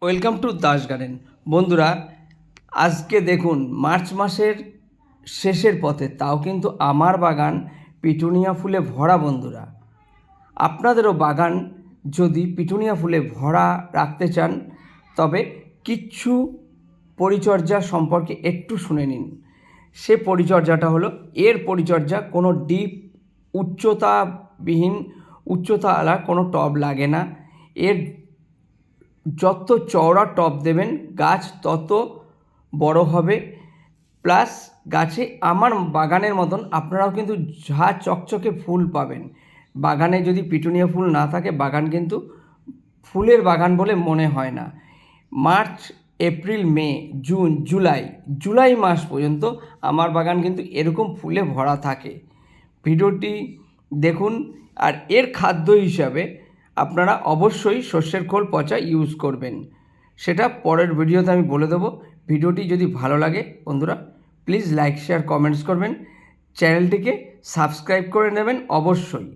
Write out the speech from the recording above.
Welcome to Das garden. বন্ধুরা, আজকে দেখুন মার্চ মাসের শেষের পথে, তাও কিন্তু আমার বাগান পিটুনিয়া ফুলে ভরা। বন্ধুরা, আপনাদেরও বাগান যদি পিটুনিয়া ফুলে ভরা রাখতে চান, তবে কিচ্ছু পরিচর্যা সম্পর্কে একটু শুনে নিন। সে পরিচর্যাটা হলো, এর পরিচর্যা কোনো ডিপ উচ্চতাওয়ালা কোনো টব লাগে না। এর যত চওড়া টব দেবেন গাছ তত বড় হবে। প্লাস গাছে আমার বাগানের মতন আপনারাও কিন্তু ঝা চকচকে ফুল পাবেন। বাগানে যদি পিটুনিয়া ফুল না থাকে, বাগান কিন্তু ফুলের বাগান বলে মনে হয় না। মার্চ, এপ্রিল, মে, জুন, জুলাই মাস পর্যন্ত আমার বাগান কিন্তু এরকম ফুলে ভরা থাকে। ভিডিওটি দেখুন। আর এর খাদ্য হিসাবে আপনারা অবশ্যই সর্ষের খোল পচা ইউজ করবেন, সেটা পরের ভিডিওতে আমি বলে দেবো। ভিডিওটি যদি ভালো লাগে বন্ধুরা, প্লিজ লাইক, শেয়ার, কমেন্টস করবেন। চ্যানেলটিকে সাবস্ক্রাইব করে নেবেন অবশ্যই।